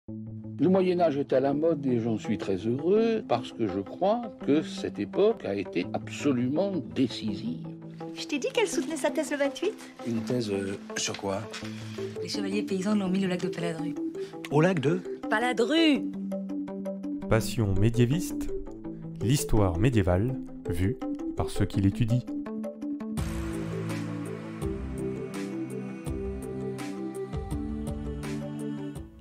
Le Moyen-Âge est à la mode et j'en suis très heureux parce que je crois que cette époque a été absolument décisive. Je t'ai dit qu'elle soutenait sa thèse le 28. Une thèse sur quoi? Les chevaliers paysans l'ont mis au lac de Paladru. Au lac de Paladru! Passion médiéviste, l'histoire médiévale vue par ceux qui l'étudient.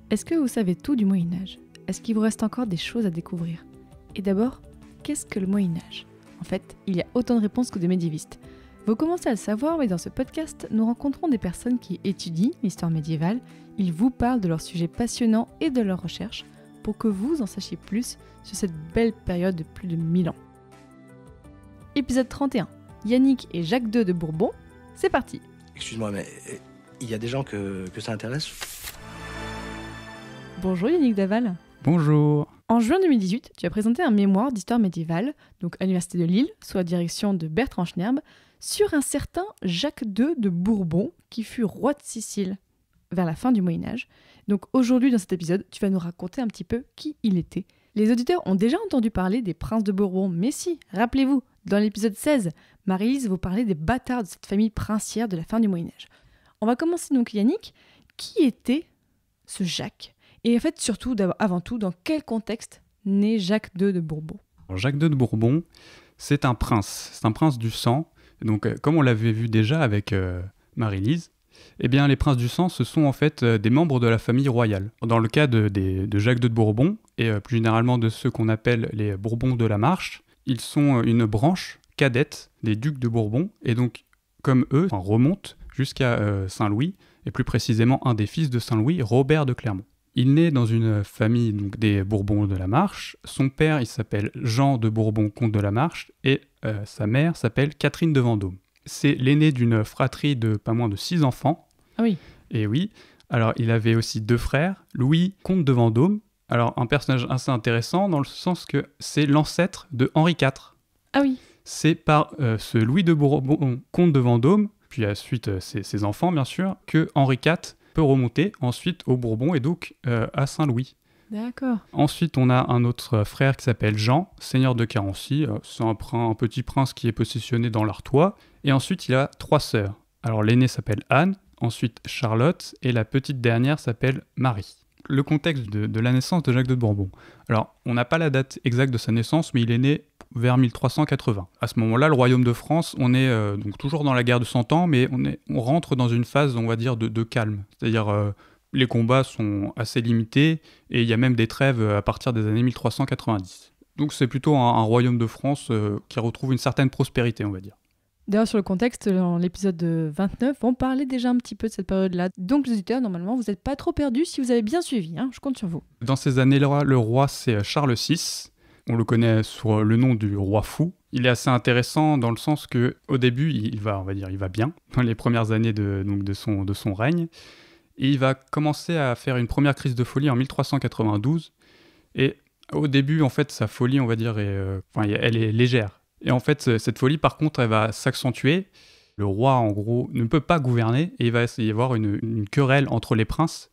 Est-ce que vous savez tout du Moyen-Âge? Est-ce qu'il vous reste encore des choses à découvrir? Et d'abord, qu'est-ce que le Moyen-Âge? En fait, il y a autant de réponses que de médiévistes. Vous commencez à le savoir, mais dans ce podcast, nous rencontrons des personnes qui étudient l'histoire médiévale. Ils vous parlent de leurs sujets passionnants et de leurs recherches pour que vous en sachiez plus sur cette belle période de plus de 1000 ans. Épisode 31. Yannick et Jacques II de Bourbon. C'est parti! Excuse-moi, mais il y a des gens que ça intéresse? Bonjour Yannick Daval. Bonjour. En juin 2018, tu as présenté un mémoire d'histoire médiévale, donc à l'Université de Lille, sous la direction de Bertrand Schnerb, sur un certain Jacques II de Bourbon, qui fut roi de Sicile vers la fin du Moyen-Âge. Donc aujourd'hui, dans cet épisode, tu vas nous raconter un petit peu qui il était. Les auditeurs ont déjà entendu parler des princes de Bourbon, mais si, rappelez-vous, dans l'épisode 16, Marie-Lise vous parlait des bâtards de cette famille princière de la fin du Moyen-Âge. On va commencer donc, Yannick. Qui était ce Jacques ? Et en fait, surtout, avant tout, dans quel contexte naît Jacques II de Bourbon ? Alors, Jacques II de Bourbon, c'est un prince du sang. Donc, comme on l'avait vu déjà avec Marie-Lise, eh bien, les princes du sang, ce sont en fait des membres de la famille royale. Dans le cas de Jacques II de Bourbon, et plus généralement de ceux qu'on appelle les Bourbons de la Marche, ils sont une branche cadette des ducs de Bourbon, et donc, comme eux, remontent jusqu'à Saint-Louis, et plus précisément un des fils de Saint-Louis, Robert de Clermont. Il naît dans une famille donc, des Bourbons de la Marche. Son père, il s'appelle Jean de Bourbon, comte de la Marche, et sa mère s'appelle Catherine de Vendôme. C'est l'aîné d'une fratrie de pas moins de 6 enfants. Ah oui. Et oui, alors il avait aussi 2 frères, Louis, comte de Vendôme. Alors un personnage assez intéressant dans le sens que c'est l'ancêtre de Henri IV. Ah oui. C'est par ce Louis de Bourbon, comte de Vendôme, puis ensuite ses enfants bien sûr, que Henri IV peut remonter ensuite au Bourbon et donc à Saint-Louis. D'accord. Ensuite, on a un autre frère qui s'appelle Jean, seigneur de Carency. C'est un petit prince qui est positionné dans l'Artois. Et ensuite, il a 3 sœurs. Alors, l'aînée s'appelle Anne, ensuite Charlotte, et la petite dernière s'appelle Marie. Le contexte de la naissance de Jacques II de Bourbon. Alors, on n'a pas la date exacte de sa naissance, mais il est né vers 1380. À ce moment-là, le royaume de France, on est donc toujours dans la guerre de 100 ans, mais on rentre dans une phase, on va dire, de calme. C'est-à-dire, les combats sont assez limités, et il y a même des trêves à partir des années 1390. Donc c'est plutôt un royaume de France qui retrouve une certaine prospérité, on va dire. D'ailleurs, sur le contexte, dans l'épisode 29, on parlait déjà un petit peu de cette période-là. Donc les auditeurs, normalement, vous n'êtes pas trop perdus si vous avez bien suivi, hein, je compte sur vous. Dans ces années-là, le roi, c'est Charles VI. On le connaît sous le nom du roi fou. Il est assez intéressant dans le sens que, au début, il va bien, dans les premières années de son règne. Et il va commencer à faire une première crise de folie en 1392. Et au début, en fait, sa folie, on va dire, elle est légère. Et en fait, cette folie, par contre, elle va s'accentuer. Le roi, en gros, ne peut pas gouverner et il va y avoir une querelle entre les princes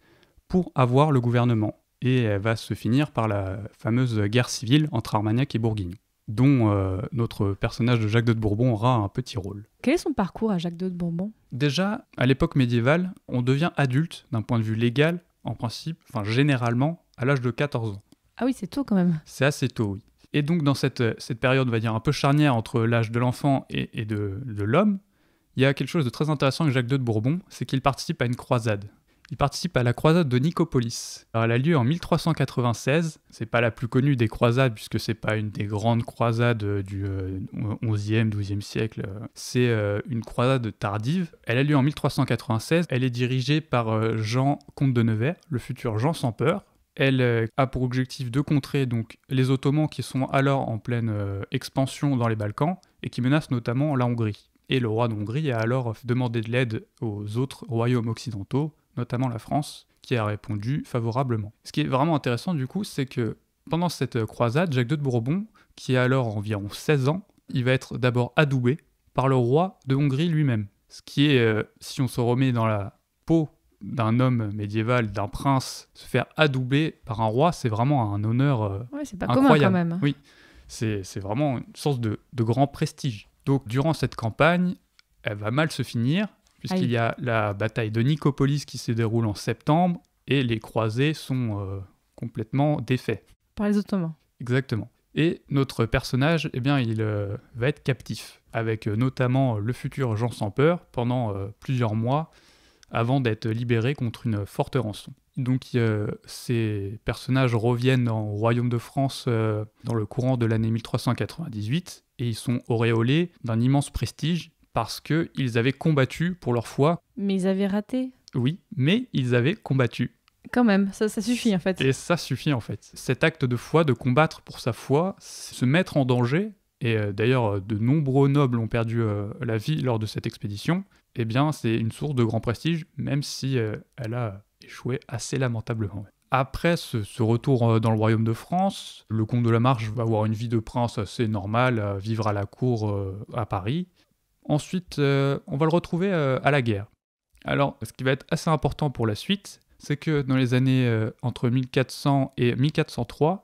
pour avoir le gouvernement. Et elle va se finir par la fameuse guerre civile entre Armagnac et Bourguignon, dont notre personnage de Jacques II de Bourbon aura un petit rôle. Quel est son parcours à Jacques II de Bourbon ? Déjà, à l'époque médiévale, on devient adulte d'un point de vue légal, en principe, généralement, à l'âge de 14 ans. Ah oui, c'est tôt quand même. C'est assez tôt, oui. Et donc, dans cette période, on va dire, un peu charnière entre l'âge de l'enfant et de l'homme, il y a quelque chose de très intéressant avec Jacques II de Bourbon, c'est qu'il participe à une croisade. Il participe à la croisade de Nicopolis. Alors, elle a lieu en 1396. C'est pas la plus connue des croisades, puisque c'est pas une des grandes croisades du 11e, 12e siècle. C'est une croisade tardive. Elle a lieu en 1396. Elle est dirigée par Jean, comte de Nevers, le futur Jean sans peur. Elle a pour objectif de contrer donc, les Ottomans qui sont alors en pleine expansion dans les Balkans et qui menacent notamment la Hongrie. Et le roi de Hongrie a alors demandé de l'aide aux autres royaumes occidentaux, notamment la France, qui a répondu favorablement. Ce qui est vraiment intéressant du coup, c'est que pendant cette croisade, Jacques II de Bourbon, qui a alors environ 16 ans, il va être d'abord adoubé par le roi de Hongrie lui-même. Ce qui est, si on se remet dans la peau d'un homme médiéval, d'un prince, se faire adouber par un roi, c'est vraiment un honneur Ouais, c'est pas incroyable. commun quand même. Oui, c'est vraiment une source de grand prestige. Donc, durant cette campagne, elle va mal se finir, puisqu'il y a la bataille de Nicopolis qui se déroule en septembre, et les croisés sont complètement défaits. Par les Ottomans. Exactement. Et notre personnage, eh bien, il va être captif, avec notamment le futur Jean sans peur, pendant plusieurs mois, avant d'être libéré contre une forte rançon. Donc ces personnages reviennent au royaume de France dans le courant de l'année 1398, et ils sont auréolés d'un immense prestige, parce qu'ils avaient combattu pour leur foi. Mais ils avaient raté. Oui, mais ils avaient combattu. Quand même, ça suffit en fait. Et ça suffit en fait. Cet acte de foi, de combattre pour sa foi, c'est se mettre en danger, et d'ailleurs de nombreux nobles ont perdu la vie lors de cette expédition, eh bien c'est une source de grand prestige, même si elle a échoué assez lamentablement. Après ce retour dans le royaume de France, le comte de la Marche va avoir une vie de prince assez normale, vivre à la cour à Paris. Ensuite, on va le retrouver à la guerre. Alors, ce qui va être assez important pour la suite, c'est que dans les années entre 1400 et 1403,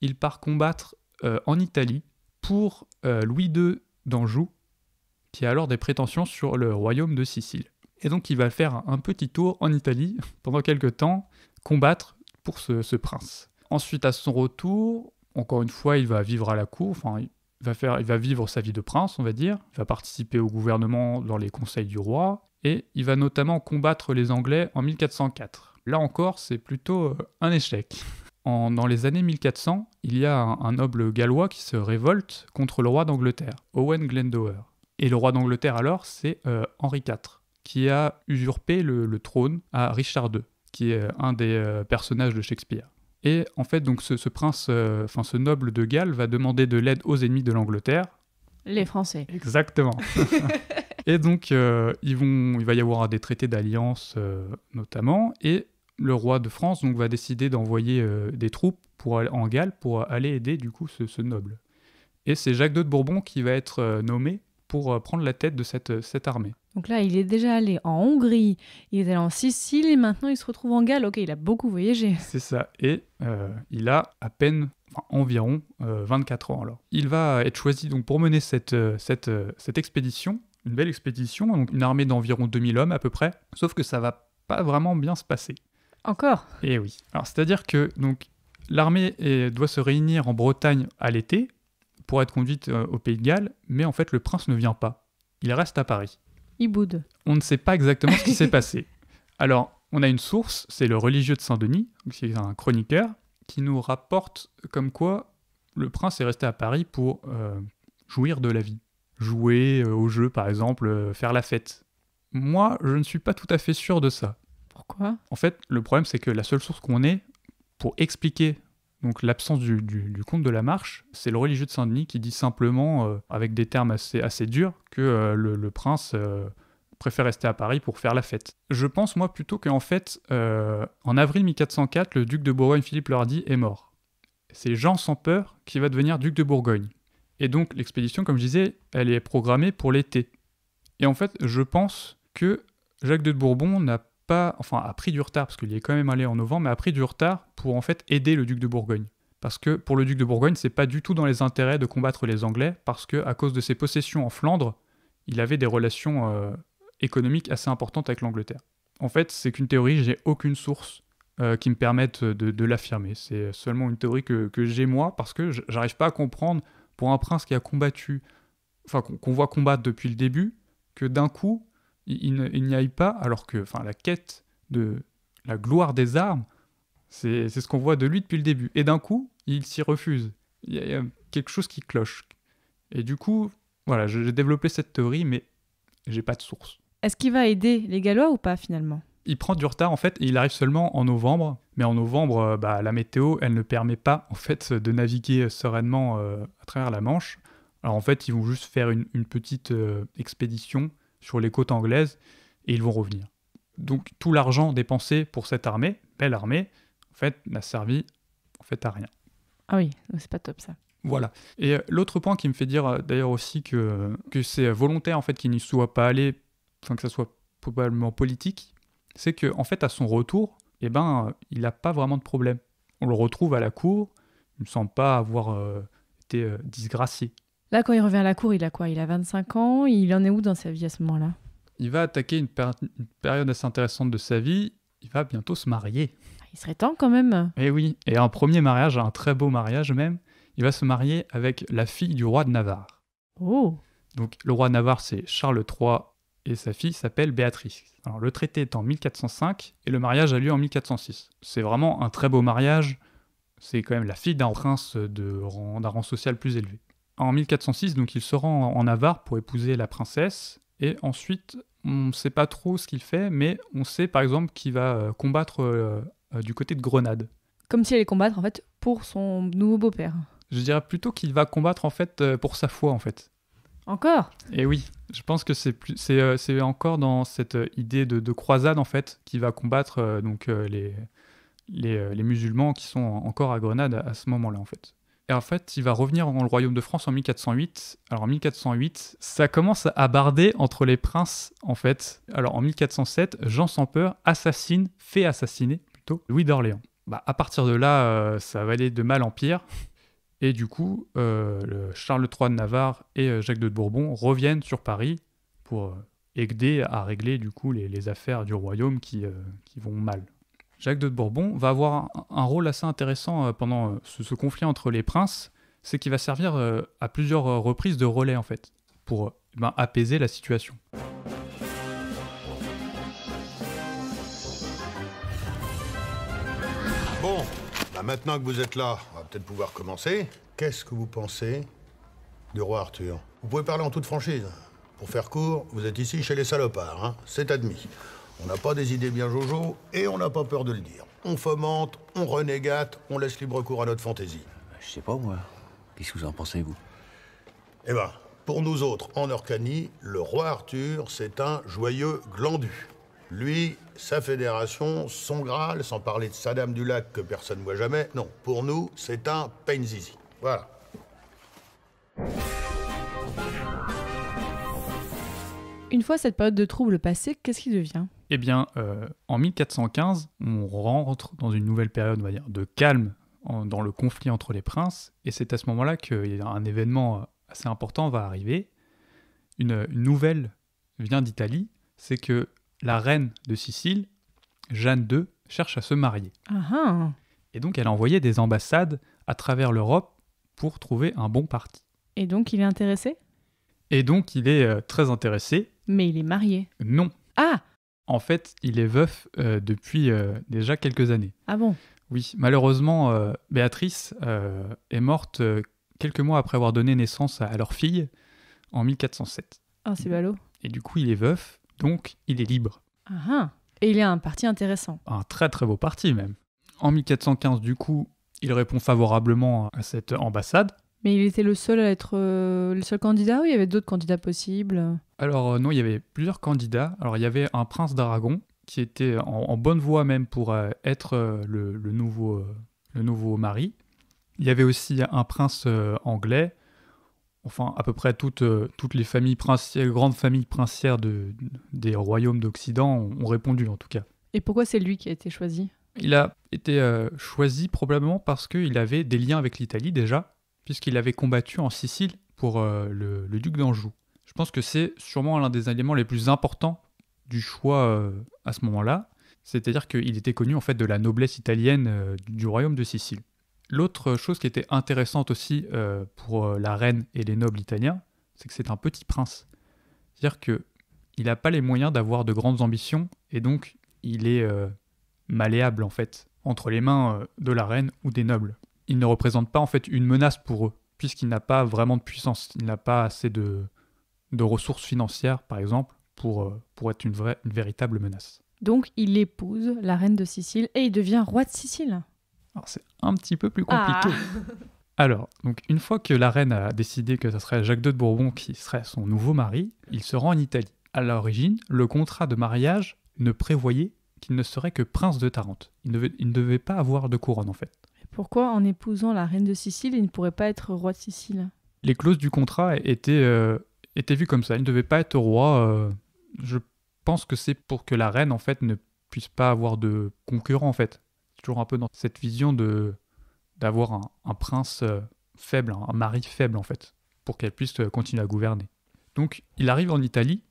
il part combattre en Italie pour Louis II d'Anjou, qui a alors des prétentions sur le royaume de Sicile. Et donc il va faire un petit tour en Italie, pendant quelques temps, combattre pour ce prince. Ensuite, à son retour, encore une fois, il va vivre à la cour, enfin, il va vivre sa vie de prince, on va dire. Il va participer au gouvernement dans les conseils du roi, et il va notamment combattre les Anglais en 1404. Là encore, c'est plutôt un échec. Dans les années 1400, il y a un noble gallois qui se révolte contre le roi d'Angleterre, Owen Glendower. Et le roi d'Angleterre alors, c'est Henri IV, qui a usurpé le trône à Richard II, qui est un des personnages de Shakespeare. Et en fait, donc ce prince, ce noble de Galles va demander de l'aide aux ennemis de l'Angleterre. Les Français. Exactement. Et donc, il va y avoir des traités d'alliance notamment, et le roi de France donc, va décider d'envoyer des troupes en Galles pour aller aider du coup ce noble. Et c'est Jacques II de Bourbon qui va être nommé pour prendre la tête de cette armée. Donc là, il est déjà allé en Hongrie, il est allé en Sicile, et maintenant il se retrouve en Galles. Ok, il a beaucoup voyagé. C'est ça, et il a à peine, environ 24 ans alors. Il va être choisi donc pour mener cette expédition, une belle expédition, donc une armée d'environ 2000 hommes à peu près, sauf que ça va pas vraiment bien se passer. Encore ? Et oui. Alors c'est-à-dire que donc, l'armée doit se réunir en Bretagne à l'été, pour être conduite au Pays de Galles, mais en fait le prince ne vient pas. Il reste à Paris. Il boude. On ne sait pas exactement ce qui s'est passé. Alors, on a une source, c'est le religieux de Saint-Denis, qui est un chroniqueur, qui nous rapporte comme quoi le prince est resté à Paris pour jouir de la vie. Jouer au jeu, par exemple, faire la fête. Moi, je ne suis pas tout à fait sûr de ça. Pourquoi ? En fait, le problème, c'est que la seule source qu'on ait pour expliquer donc l'absence du comte de la Marche, c'est le religieux de Saint-Denis qui dit simplement, avec des termes assez durs, que le prince préfère rester à Paris pour faire la fête. Je pense, moi, plutôt qu'en fait, en avril 1404, le duc de Bourgogne, Philippe le Hardi, est mort. C'est Jean sans peur qui va devenir duc de Bourgogne. Et donc, l'expédition, comme je disais, elle est programmée pour l'été. Et en fait, je pense que Jacques II de Bourbon a pris du retard, parce qu'il y est quand même allé en novembre, mais a pris du retard pour en fait aider le duc de Bourgogne. Parce que pour le duc de Bourgogne, c'est pas du tout dans les intérêts de combattre les Anglais, parce que à cause de ses possessions en Flandre, il avait des relations économiques assez importantes avec l'Angleterre. En fait, c'est qu'une théorie, j'ai aucune source qui me permette de l'affirmer. C'est seulement une théorie que j'ai moi, parce que j'arrive pas à comprendre, pour un prince qui a combattu, qu'on voit combattre depuis le début, que d'un coup, il n'y aille pas, alors que la quête de la gloire des armes, c'est ce qu'on voit de lui depuis le début. Et d'un coup, il s'y refuse. Il y a quelque chose qui cloche. Et du coup, voilà, j'ai développé cette théorie, mais j'ai pas de source. Est-ce qu'il va aider les Gallois ou pas, finalement ? Il prend du retard, en fait, et il arrive seulement en novembre. Mais en novembre, la météo, elle ne permet pas, en fait, de naviguer sereinement à travers la Manche. Alors, en fait, ils vont juste faire une petite expédition sur les côtes anglaises, et ils vont revenir. Donc tout l'argent dépensé pour cette armée, belle armée, en fait, n'a servi à rien. Ah oui, c'est pas top ça. Voilà. Et l'autre point qui me fait dire d'ailleurs aussi que c'est volontaire en fait qu'il n'y soit pas allé, que ça soit probablement politique, c'est que en fait, à son retour, il n'a pas vraiment de problème. On le retrouve à la cour, il ne semble pas avoir été disgracié. Là, quand il revient à la cour, il a quoi? Il a 25 ans, il en est où dans sa vie à ce moment-là? Il va attaquer une période assez intéressante de sa vie, il va bientôt se marier. Il serait temps quand même. Et oui, et un premier mariage, un très beau mariage même, il va se marier avec la fille du roi de Navarre. Oh. Donc le roi de Navarre, c'est Charles III, et sa fille s'appelle Béatrice. Alors le traité est en 1405, et le mariage a lieu en 1406. C'est vraiment un très beau mariage, c'est quand même la fille d'un prince d'un rang social plus élevé. En 1406, donc, il se rend en Navarre pour épouser la princesse, et ensuite, on ne sait pas trop ce qu'il fait, mais on sait par exemple qu'il va combattre du côté de Grenade. Comme si elle allait combattre en fait pour son nouveau beau-père. Je dirais plutôt qu'il va combattre en fait pour sa foi en fait. Encore? Et oui, je pense que c'est encore dans cette idée de croisade en fait qu'il va combattre les musulmans qui sont encore à Grenade à ce moment-là en fait. Et en fait, il va revenir dans le royaume de France en 1408. Alors en 1408, ça commence à barder entre les princes en fait. Alors en 1407, Jean sans peur fait assassiner plutôt Louis d'Orléans. À partir de là, ça va aller de mal en pire. Et du coup, Charles III de Navarre et Jacques II de Bourbon reviennent sur Paris pour aider à régler du coup les affaires du royaume qui vont mal. Jacques II de Bourbon va avoir un rôle assez intéressant pendant ce conflit entre les princes, c'est qu'il va servir à plusieurs reprises de relais en fait, pour apaiser la situation. Bon, maintenant que vous êtes là, on va peut-être pouvoir commencer. Qu'est-ce que vous pensez du roi Arthur? Vous pouvez parler en toute franchise. Pour faire court, vous êtes ici chez les salopards, hein? C'est admis. On n'a pas des idées bien jojo et on n'a pas peur de le dire. On fomente, on renégate, on laisse libre cours à notre fantaisie. Je sais pas, moi. Qu'est-ce que vous en pensez, vous? Eh ben, pour nous autres, en Orcanie, le roi Arthur, c'est un joyeux glandu. Lui, sa fédération, son Graal, sans parler de sa dame du lac que personne ne voit jamais, non, pour nous, c'est un pain-zizi. Voilà. Une fois cette période de trouble passée, qu'est-ce qui devient? Eh bien, en 1415, on rentre dans une nouvelle période, on va dire, de calme dans le conflit entre les princes, et c'est à ce moment-là qu'un événement assez important va arriver. Une nouvelle vient d'Italie, c'est que la reine de Sicile, Jeanne II, cherche à se marier. Ah. Et donc elle a envoyé des ambassades à travers l'Europe pour trouver un bon parti. Et donc il est intéressé? Et donc il est très intéressé. Mais il est marié? Non. Ah! En fait, il est veuf depuis déjà quelques années. Ah bon? Oui, malheureusement, Béatrice est morte quelques mois après avoir donné naissance à leur fille en 1407. Ah, c'est ballot. Et du coup, il est veuf, donc il est libre. Ah. Et il a un parti intéressant. Un très très beau parti même. En 1415, du coup, il répond favorablement à cette ambassade. Mais il était le seul à être le seul candidat ou il y avait d'autres candidats possibles? Alors non, il y avait plusieurs candidats. Alors il y avait un prince d'Aragon qui était en bonne voie même pour être le nouveau mari. Il y avait aussi un prince anglais. Enfin, à peu près toutes les familles grandes familles princières des royaumes d'Occident ont répondu en tout cas. Et pourquoi c'est lui qui a été choisi? Il a été choisi probablement parce qu'il avait des liens avec l'Italie déjà, puisqu'il avait combattu en Sicile pour le duc d'Anjou. Je pense que c'est sûrement l'un des éléments les plus importants du choix à ce moment-là. C'est-à-dire qu'il était connu en fait de la noblesse italienne du royaume de Sicile. L'autre chose qui était intéressante aussi pour la reine et les nobles italiens, c'est que c'est un petit prince. C'est-à-dire qu'il n'a pas les moyens d'avoir de grandes ambitions et donc il est malléable en fait entre les mains de la reine ou des nobles. Il ne représente pas en fait une menace pour eux, puisqu'il n'a pas vraiment de puissance. Il n'a pas assez de ressources financières, par exemple, pour être une véritable menace. Donc il épouse la reine de Sicile et il devient roi de Sicile. Alors c'est un petit peu plus compliqué. Alors, donc une fois que la reine a décidé que ce serait Jacques II de Bourbon qui serait son nouveau mari, il se rend en Italie. À l'origine, le contrat de mariage ne prévoyait qu'il ne serait que prince de Tarente. Il ne devait pas avoir de couronne en fait. Pourquoi, en épousant la reine de Sicile, il ne pourrait pas être roi de Sicile? Les clauses du contrat étaient vues comme ça. Il ne devait pas être roi. Je pense que c'est pour que la reine, en fait, ne puisse pas avoir de concurrent en fait. C'est toujours un peu dans cette vision d'avoir un prince faible, un mari faible en fait, pour qu'elle puisse continuer à gouverner. Donc il arrive en Italie,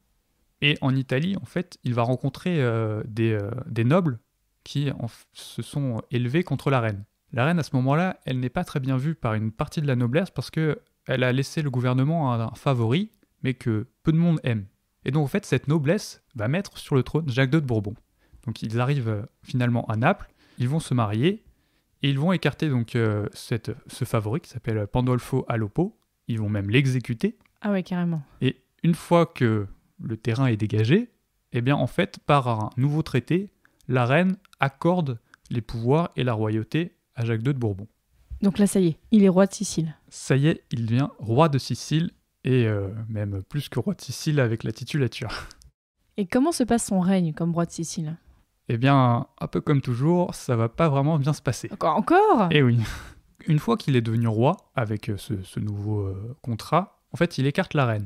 et en Italie en fait il va rencontrer des nobles qui se sont élevés contre la reine. La reine à ce moment-là, elle n'est pas très bien vue par une partie de la noblesse parce qu'elle a laissé le gouvernement à un favori, mais que peu de monde aime. Et donc en fait cette noblesse va mettre sur le trône Jacques II de Bourbon. Donc ils arrivent finalement à Naples, ils vont se marier, et ils vont écarter donc ce favori qui s'appelle Pandolfo Alopo. Ils vont même l'exécuter. Ah ouais, carrément. Et une fois que le terrain est dégagé, eh bien en fait, par un nouveau traité, la reine accorde les pouvoirs et la royauté à Jacques II de Bourbon. Donc là, ça y est, il est roi de Sicile. Ça y est, il devient roi de Sicile, et même plus que roi de Sicile avec la titulature. Et comment se passe son règne comme roi de Sicile? Eh bien, un peu comme toujours, ça va pas vraiment bien se passer. Encore? Eh oui. Une fois qu'il est devenu roi, avec ce nouveau contrat, en fait, il écarte la reine.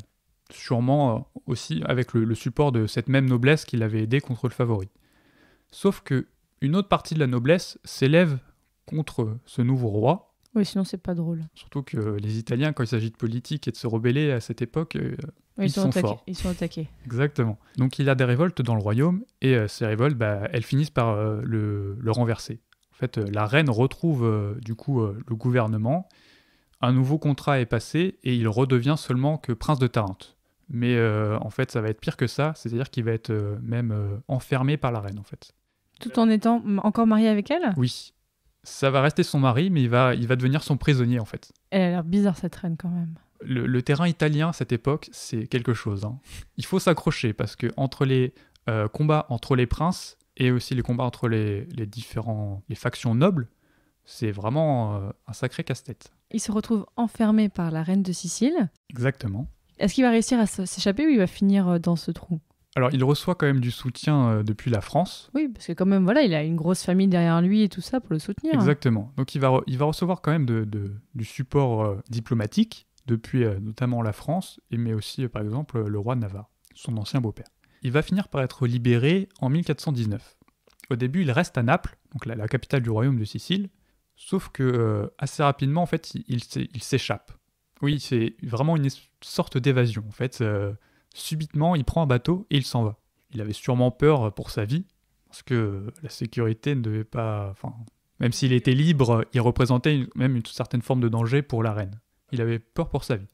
Sûrement aussi avec le support de cette même noblesse qui l'avait aidé contre le favori. Sauf que une autre partie de la noblesse s'élève contre ce nouveau roi. Oui, sinon c'est pas drôle. Surtout que les Italiens, quand il s'agit de politique et de se rebeller à cette époque, Oui, ils sont forts. Ils sont attaqués. Exactement. Donc il y a des révoltes dans le royaume, et ces révoltes, elles finissent par le renverser. En fait, la reine retrouve du coup le gouvernement, un nouveau contrat est passé, et il redevient seulement que prince de Tarente. Mais en fait, ça va être pire que ça, c'est-à-dire qu'il va être même enfermé par la reine, en fait. Tout en étant encore marié avec elle? Oui. Ça va rester son mari, mais il va devenir son prisonnier, en fait. Elle a l'air bizarre, cette reine, quand même. Le terrain italien, à cette époque, c'est quelque chose. Hein. Il faut s'accrocher, parce que entre les combats entre les princes, et aussi les combats entre les factions nobles, c'est vraiment un sacré casse-tête. Il se retrouve enfermé par la reine de Sicile. Exactement. Est-ce qu'il va réussir à s'échapper ou il va finir dans ce trou? Alors, il reçoit quand même du soutien depuis la France. Oui, parce que quand même, voilà, il a une grosse famille derrière lui et tout ça pour le soutenir. Exactement. Donc, il va recevoir quand même du support diplomatique depuis notamment la France, mais aussi, par exemple, le roi de Navarre, son ancien beau-père. Il va finir par être libéré en 1419. Au début, il reste à Naples, donc la capitale du royaume de Sicile, sauf que assez rapidement, en fait, il s'échappe. Oui, c'est vraiment une sorte d'évasion, en fait. Subitement, il prend un bateau et il s'en va. Il avait sûrement peur pour sa vie, parce que la sécurité ne devait pas... Enfin, même s'il était libre, il représentait même une certaine forme de danger pour la reine. Il avait peur pour sa vie.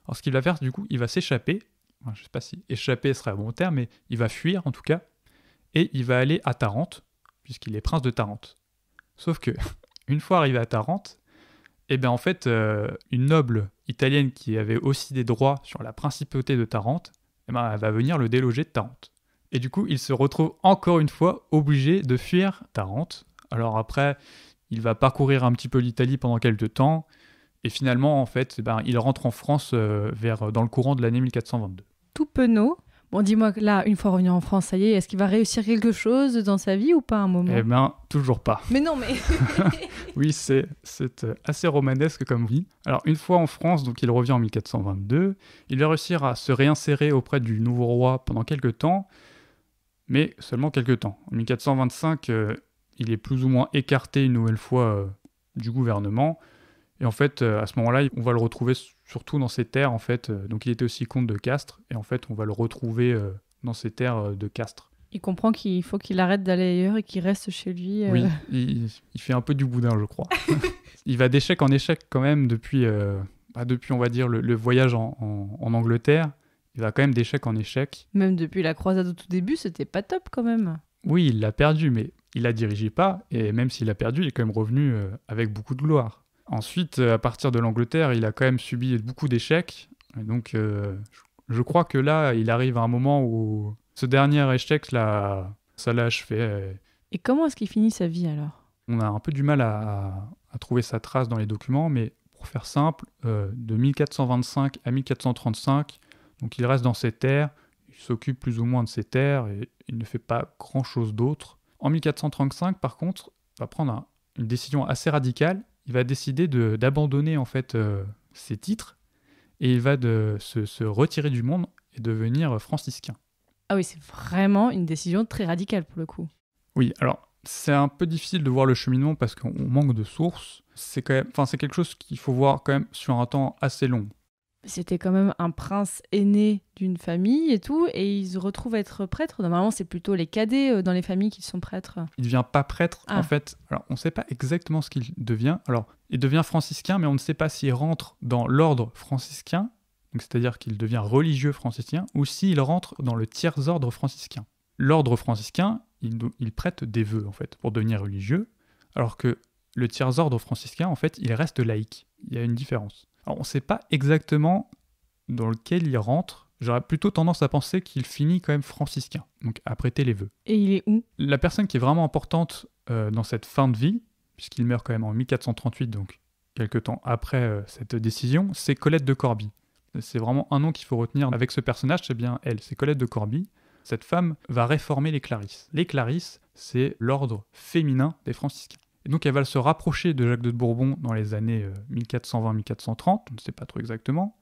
Alors ce qu'il va faire, du coup, il va s'échapper. Enfin, je ne sais pas si échapper serait un bon terme, mais il va fuir en tout cas. Et il va aller à Tarente, puisqu'il est prince de Tarente. Sauf que, une fois arrivé à Tarente, eh bien en fait, une noble italienne qui avait aussi des droits sur la principauté de Tarente, eh ben, elle va venir le déloger de Tarente. Et du coup, il se retrouve encore une fois obligé de fuir Tarente. Alors après, il va parcourir un petit peu l'Italie pendant quelques temps, et finalement, en fait, eh ben, il rentre en France dans le courant de l'année 1422. Tout penaud. Bon, dis-moi, là, une fois revenu en France, ça y est, est-ce qu'il va réussir quelque chose dans sa vie ou pas à un moment? Eh bien, toujours pas. Mais non, mais... Oui, c'est assez romanesque comme vie. Alors, une fois en France, donc il revient en 1422, il va réussir à se réinsérer auprès du nouveau roi pendant quelques temps, mais seulement quelques temps. En 1425, il est plus ou moins écarté une nouvelle fois du gouvernement, et en fait, à ce moment-là, on va le retrouver surtout dans ses terres, en fait. Donc, il était aussi comte de Castres, et en fait, on va le retrouver dans ses terres de Castres. Il comprend qu'il faut qu'il arrête d'aller ailleurs et qu'il reste chez lui. Oui, il fait un peu du boudin, je crois. Il va d'échec en échec quand même depuis, on va dire, le voyage en Angleterre. Il va quand même d'échec en échec. Même depuis la croisade au tout début, c'était pas top quand même. Oui, il l'a perdu, mais il la dirigeait pas. Et même s'il l'a perdu, il est quand même revenu avec beaucoup de gloire. Ensuite, à partir de l'Angleterre, il a quand même subi beaucoup d'échecs. Et donc, je crois que là, il arrive à un moment où ce dernier échec, là, ça l'a achevé. Et comment est-ce qu'il finit sa vie alors? On a un peu du mal à trouver sa trace dans les documents, mais pour faire simple, de 1425 à 1435, donc il reste dans ses terres, il s'occupe plus ou moins de ses terres et il ne fait pas grand-chose d'autre. En 1435, par contre, il va prendre une décision assez radicale. Il va décider d'abandonner en fait ses titres et il va se retirer du monde et devenir franciscain. Ah oui, c'est vraiment une décision très radicale pour le coup. Oui, alors c'est un peu difficile de voir le cheminement parce qu'on manque de sources. C'est quelque chose qu'il faut voir quand même sur un temps assez long. C'était quand même un prince aîné d'une famille et tout, et il se retrouve à être prêtre. Normalement, c'est plutôt les cadets dans les familles qui sont prêtres. Il ne devient pas prêtre, Ah. en fait. Alors, on ne sait pas exactement ce qu'il devient. Alors, il devient franciscain, mais on ne sait pas s'il rentre dans l'ordre franciscain, donc c'est-à-dire qu'il devient religieux franciscain, ou s'il rentre dans le tiers-ordre franciscain. L'ordre franciscain, il prête des vœux, en fait, pour devenir religieux, alors que le tiers-ordre franciscain, en fait, il reste laïque. Il y a une différence. Alors, on ne sait pas exactement dans lequel il rentre. J'aurais plutôt tendance à penser qu'il finit quand même franciscain, donc à prêter les vœux. Et il est où? La personne qui est vraiment importante dans cette fin de vie, puisqu'il meurt quand même en 1438, donc quelques temps après cette décision, c'est Colette de Corbie. C'est vraiment un nom qu'il faut retenir avec ce personnage, c'est bien elle, c'est Colette de Corbie. Cette femme va réformer les Clarisses. Les Clarisses, c'est l'ordre féminin des franciscains. Et donc elle va se rapprocher de Jacques de Bourbon dans les années 1420-1430, on ne sait pas trop exactement,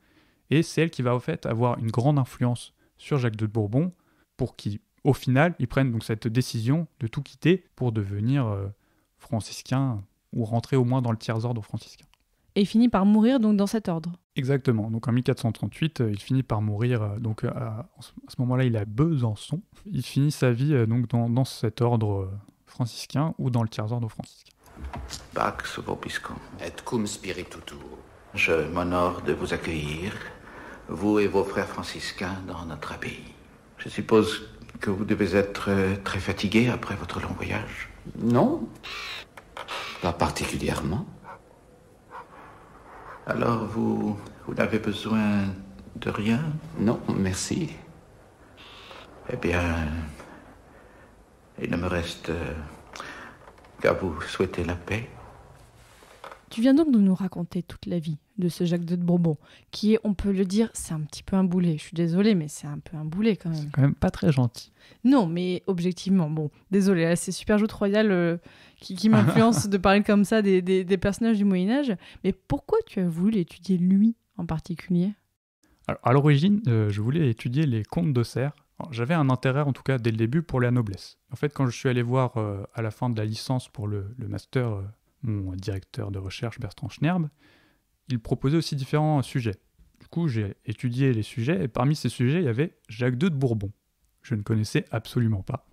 et c'est elle qui va en fait avoir une grande influence sur Jacques de Bourbon pour qu'au final, ils prennent donc cette décision de tout quitter pour devenir franciscain ou rentrer au moins dans le tiers-ordre franciscain. Et il finit par mourir donc dans cet ordre. Exactement, donc en 1438, il finit par mourir, à ce moment-là il est à Besançon, il finit sa vie donc dans cet ordre franciscain ou dans le tiers-ordre franciscain. Pax vobiscum et cum spiritu tuo. Je m'honore de vous accueillir, vous et vos frères franciscains, dans notre abbaye. Je suppose que vous devez être très fatigué après votre long voyage. Non, pas particulièrement. Alors vous n'avez besoin de rien? Non, merci. Eh bien, il ne me reste qu'à vous souhaiter la paix. Tu viens donc de nous raconter toute la vie de ce Jacques de Bourbon, qui est, on peut le dire, c'est un petit peu un boulet. Je suis désolée, mais c'est un peu un boulet quand même. C'est quand même pas très gentil. Non, mais objectivement, bon, désolée, là, c'est Super Joute Royale qui m'influence de parler comme ça des personnages du Moyen-Âge. Mais pourquoi tu as voulu l'étudier lui en particulier? Alors, à l'origine, je voulais étudier les contes d'Auxerre. J'avais un intérêt, en tout cas, dès le début, pour la noblesse. En fait, quand je suis allé voir à la fin de la licence pour le master, mon directeur de recherche, Bertrand Schnerb, il proposait aussi différents sujets. Du coup, j'ai étudié les sujets, et parmi ces sujets, il y avait Jacques II de Bourbon. Je ne connaissais absolument pas.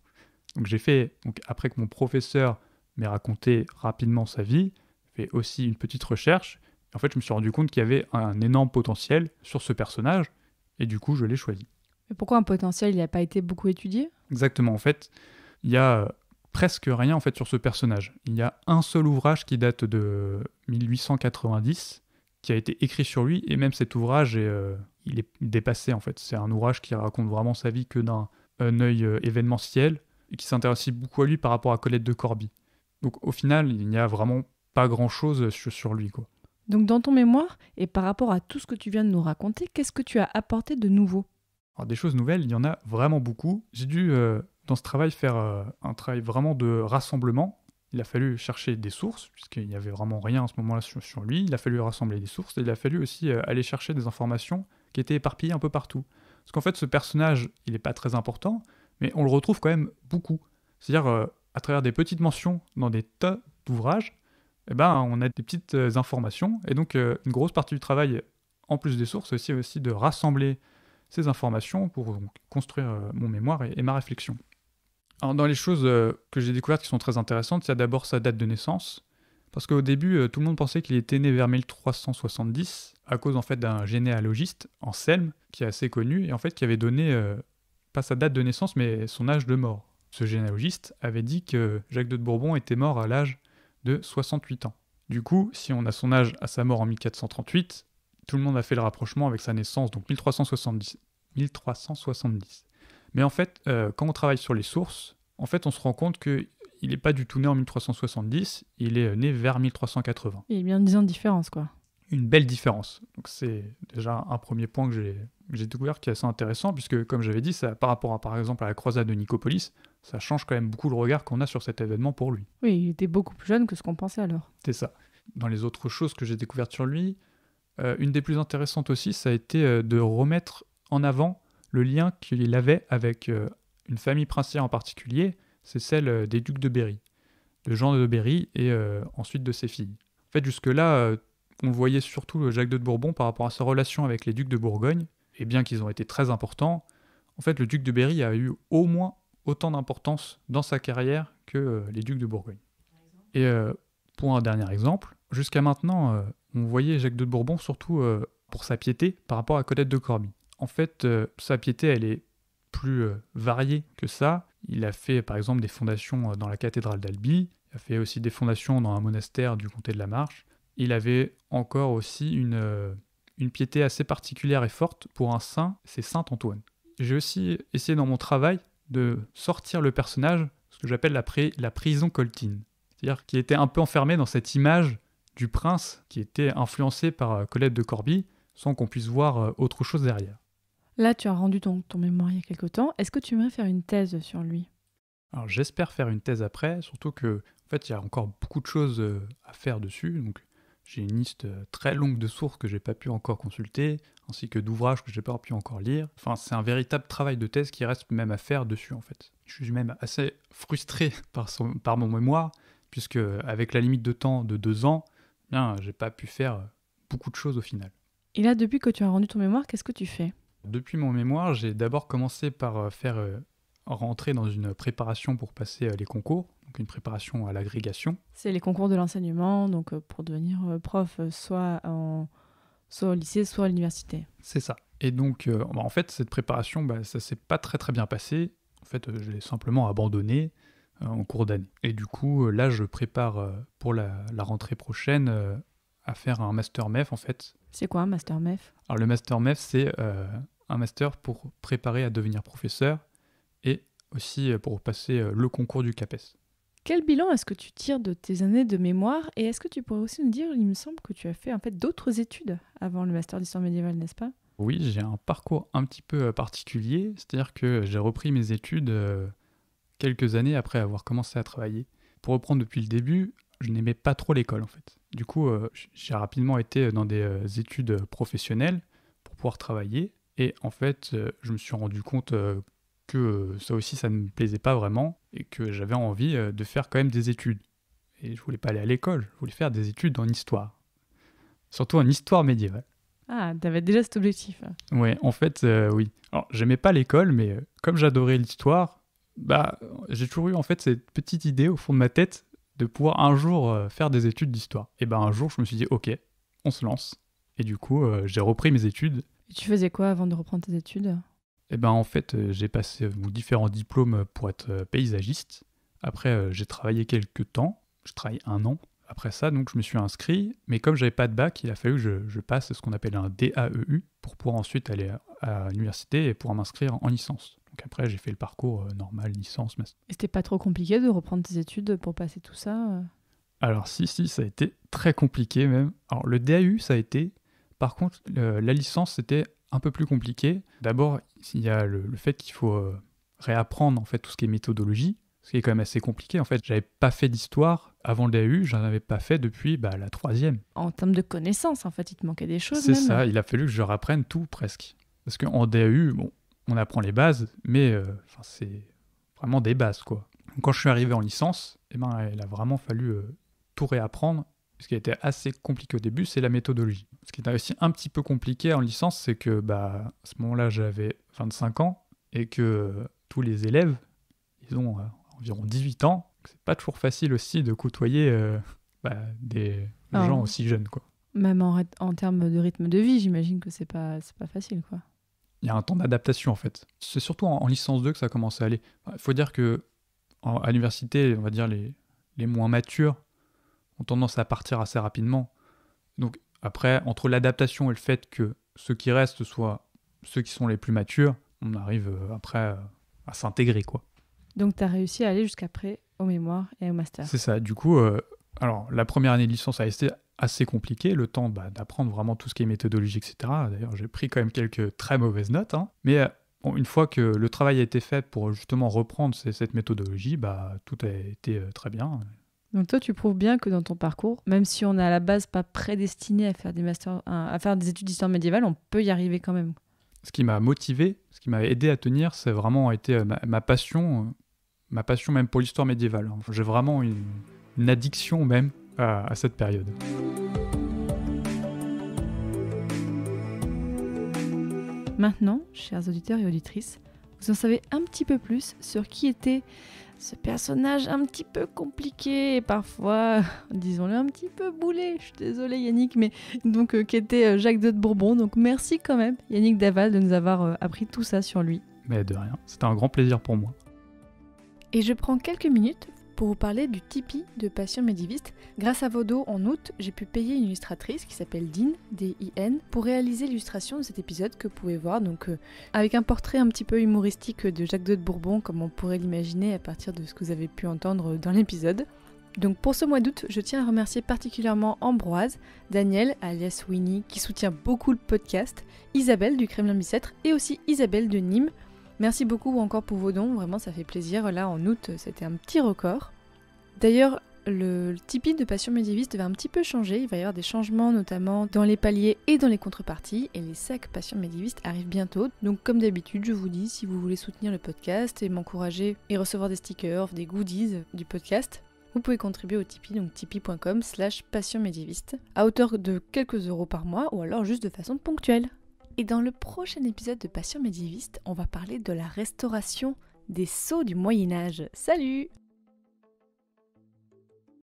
Donc j'ai fait, après que mon professeur m'ait raconté rapidement sa vie, fait aussi une petite recherche. En fait, je me suis rendu compte qu'il y avait un énorme potentiel sur ce personnage, et du coup, je l'ai choisi. Mais pourquoi un potentiel, il n'a pas été beaucoup étudié? Exactement, en fait, il y a presque rien en fait sur ce personnage. Il y a un seul ouvrage qui date de 1890, qui a été écrit sur lui, et même cet ouvrage, il est dépassé en fait. C'est un ouvrage qui raconte vraiment sa vie que d'un œil événementiel, et qui s'intéresse beaucoup à lui par rapport à Colette de Corbie. Donc au final, il n'y a vraiment pas grand-chose sur lui, quoi. Donc dans ton mémoire, et par rapport à tout ce que tu viens de nous raconter, qu'est-ce que tu as apporté de nouveau? Alors des choses nouvelles, il y en a vraiment beaucoup. J'ai dû, dans ce travail, faire un travail vraiment de rassemblement. Il a fallu chercher des sources, puisqu'il n'y avait vraiment rien à ce moment-là sur lui. Il a fallu rassembler des sources, et il a fallu aussi aller chercher des informations qui étaient éparpillées un peu partout. Parce qu'en fait, ce personnage, il n'est pas très important, mais on le retrouve quand même beaucoup. C'est-à-dire, à travers des petites mentions dans des tas d'ouvrages, on a des petites informations, et donc une grosse partie du travail, en plus des sources, c'est aussi de rassembler ces informations pour construire mon mémoire et ma réflexion. Alors, dans les choses que j'ai découvertes qui sont très intéressantes, il y a d'abord sa date de naissance, parce qu'au début, tout le monde pensait qu'il était né vers 1370, à cause en fait d'un généalogiste, Anselme, qui est assez connu, et en fait qui avait donné, pas sa date de naissance, mais son âge de mort. Ce généalogiste avait dit que Jacques II de Bourbon était mort à l'âge de 68 ans. Du coup, si on a son âge à sa mort en 1438, tout le monde a fait le rapprochement avec sa naissance, donc 1370. Mais en fait, quand on travaille sur les sources, en fait, on se rend compte qu'il n'est pas du tout né en 1370, il est né vers 1380. Il y a bien 10 ans de différence, quoi. Une belle différence. Donc c'est déjà un premier point que j'ai découvert qui est assez intéressant, puisque comme j'avais dit, ça, par rapport à, par exemple à la croisade de Nicopolis, ça change quand même beaucoup le regard qu'on a sur cet événement pour lui. Oui, il était beaucoup plus jeune que ce qu'on pensait alors. C'est ça. Dans les autres choses que j'ai découvertes sur lui, une des plus intéressantes aussi, ça a été de remettre en avant le lien qu'il avait avec une famille princière en particulier, c'est celle des ducs de Berry, de Jean de Berry et ensuite de ses filles. En fait, jusque-là, on voyait surtout Jacques II de Bourbon par rapport à sa relation avec les ducs de Bourgogne, et bien qu'ils ont été très importants, en fait, le duc de Berry a eu au moins autant d'importance dans sa carrière que les ducs de Bourgogne. Et pour un dernier exemple, jusqu'à maintenant, on voyait Jacques II de Bourbon surtout pour sa piété par rapport à Colette de Corbie. En fait, sa piété, elle est plus variée que ça. Il a fait, par exemple, des fondations dans la cathédrale d'Albi. Il a fait aussi des fondations dans un monastère du comté de la Marche. Il avait encore aussi une piété assez particulière et forte pour un saint, c'est saint Antoine. J'ai aussi essayé dans mon travail de sortir le personnage, ce que j'appelle la prison coltine. C'est-à-dire qu'il était un peu enfermé dans cette image du prince qui était influencé par Colette de Corbie, sans qu'on puisse voir autre chose derrière. Là, tu as rendu ton mémoire il y a quelque temps. Est-ce que tu aimerais faire une thèse sur lui? Alors j'espère faire une thèse après, surtout que en fait, il y a encore beaucoup de choses à faire dessus. Donc j'ai une liste très longue de sources que j'ai pas pu encore consulter, ainsi que d'ouvrages que j'ai pas pu encore lire. Enfin, c'est un véritable travail de thèse qui reste même à faire dessus en fait. Je suis même assez frustré par mon mémoire, puisque avec la limite de temps de 2 ans, bien, j'ai pas pu faire beaucoup de choses au final. Et là, depuis que tu as rendu ton mémoire, qu'est-ce que tu fais? Depuis mon mémoire, j'ai d'abord commencé par faire rentrer dans une préparation pour passer les concours, donc une préparation à l'agrégation. C'est les concours de l'enseignement, donc pour devenir prof, soit au lycée, soit à l'université. C'est ça. Et donc, en fait, cette préparation, ça s'est pas très très bien passé. En fait, je l'ai simplement abandonné en cours d'année. Et du coup, là, je prépare pour la rentrée prochaine à faire un master MEF, en fait. C'est quoi un master MEF? Alors, le master MEF, c'est un master pour préparer à devenir professeur et aussi pour passer le concours du CAPES. Quel bilan est-ce que tu tires de tes années de mémoire? Et est-ce que tu pourrais aussi nous dire, il me semble que tu as fait en fait d'autres études avant le master d'histoire médiévale, n'est-ce pas? Oui, j'ai un parcours un petit peu particulier, c'est-à-dire que j'ai repris mes études quelques années après avoir commencé à travailler. Pour reprendre depuis le début, je n'aimais pas trop l'école en fait. Du coup, j'ai rapidement été dans des études professionnelles pour pouvoir travailler. Et en fait, je me suis rendu compte que ça aussi, ça ne me plaisait pas vraiment et que j'avais envie de faire quand même des études. Et je voulais pas aller à l'école, je voulais faire des études en histoire. Surtout en histoire médiévale. Ah, t'avais déjà cet objectif. Ouais, en fait, oui. Alors, j'aimais pas l'école, mais comme j'adorais l'histoire, j'ai toujours eu en fait cette petite idée au fond de ma tête de pouvoir un jour faire des études d'histoire. Et un jour, je me suis dit, ok, on se lance. Et du coup, j'ai repris mes études. Et tu faisais quoi avant de reprendre tes études? En fait, j'ai passé différents diplômes pour être paysagiste. Après, j'ai travaillé quelques temps. Je travaillé 1 an. Après ça, donc, je me suis inscrit. Mais comme j'avais pas de bac, il a fallu que je passe ce qu'on appelle un DAEU pour pouvoir ensuite aller à l'université et pouvoir m'inscrire en licence. Donc après, j'ai fait le parcours normal, licence, master. Et c'était pas trop compliqué de reprendre tes études pour passer tout ça? Alors si, ça a été très compliqué même. Alors le DAU, ça a été... Par contre, la licence, c'était un peu plus compliqué. D'abord, il y a le fait qu'il faut réapprendre en fait tout ce qui est méthodologie, ce qui est quand même assez compliqué. En fait, j'avais pas fait d'histoire avant le DAU, j'en avais pas fait depuis la 3e. En termes de connaissances, en fait, il te manquait des choses. C'est même. Ça, il a fallu que je réapprenne tout presque. Parce qu'en DAU, bon, on apprend les bases, mais c'est vraiment des bases, quoi. Donc, quand je suis arrivé en licence, il a vraiment fallu tout réapprendre. Ce qui a été assez compliqué au début, c'est la méthodologie. Ce qui était aussi un petit peu compliqué en licence, c'est que à ce moment-là, j'avais 25 ans et que tous les élèves, ils ont environ 18 ans. C'est pas toujours facile aussi de côtoyer des gens aussi jeunes, quoi. Même en termes de rythme de vie, j'imagine que c'est pas facile, quoi. Il y a un temps d'adaptation, en fait. C'est surtout en licence 2 que ça commence à aller. Il faut dire que à l'université, on va dire les moins matures ont tendance à partir assez rapidement. Donc après, entre l'adaptation et le fait que ceux qui restent soient ceux qui sont les plus matures, on arrive après à s'intégrer, quoi. Donc tu as réussi à aller jusqu'après au mémoire et au master. C'est ça. Du coup, alors la première année de licence a été assez compliqué, le temps d'apprendre vraiment tout ce qui est méthodologie, etc. D'ailleurs, j'ai pris quand même quelques très mauvaises notes, hein. Mais une fois que le travail a été fait pour justement reprendre cette méthodologie, tout a été très bien. Donc toi, tu prouves bien que dans ton parcours, même si on est à la base pas prédestiné à faire des masters, à faire des études d'histoire médiévale, on peut y arriver quand même. Ce qui m'a motivé, ce qui m'a aidé à tenir, c'est vraiment été ma passion ma passion même pour l'histoire médiévale. J'ai vraiment une addiction même à cette période. Maintenant, chers auditeurs et auditrices, vous en savez un petit peu plus sur qui était ce personnage un petit peu compliqué et parfois, disons-le, un petit peu boulé. Je suis désolée Yannick, mais donc qui était Jacques II de Bourbon. Donc merci quand même Yannick Daval de nous avoir appris tout ça sur lui. Mais de rien, c'était un grand plaisir pour moi. Et je prends quelques minutes pour vous parler du Tipeee de Passion Médiéviste. Grâce à Vodo, en août, j'ai pu payer une illustratrice qui s'appelle Din, D-I-N, pour réaliser l'illustration de cet épisode que vous pouvez voir, donc avec un portrait un petit peu humoristique de Jacques II de Bourbon, comme on pourrait l'imaginer à partir de ce que vous avez pu entendre dans l'épisode. Donc pour ce mois d'août, je tiens à remercier particulièrement Ambroise, Daniel, alias Winnie, qui soutient beaucoup le podcast, Isabelle du Kremlin Bicêtre et aussi Isabelle de Nîmes. Merci beaucoup encore pour vos dons, vraiment ça fait plaisir. Là en août, c'était un petit record. D'ailleurs, le Tipeee de Passion Médiéviste va un petit peu changer. Il va y avoir des changements notamment dans les paliers et dans les contreparties. Et les sacs Passion Médiéviste arrivent bientôt. Donc comme d'habitude, je vous dis, si vous voulez soutenir le podcast et m'encourager et recevoir des stickers, des goodies du podcast, vous pouvez contribuer au Tipeee, donc tipeee.com/passionmédiéviste, à hauteur de quelques euros par mois ou alors juste de façon ponctuelle. Et dans le prochain épisode de Passion Médiéviste, on va parler de la restauration des sceaux du Moyen-Âge. Salut!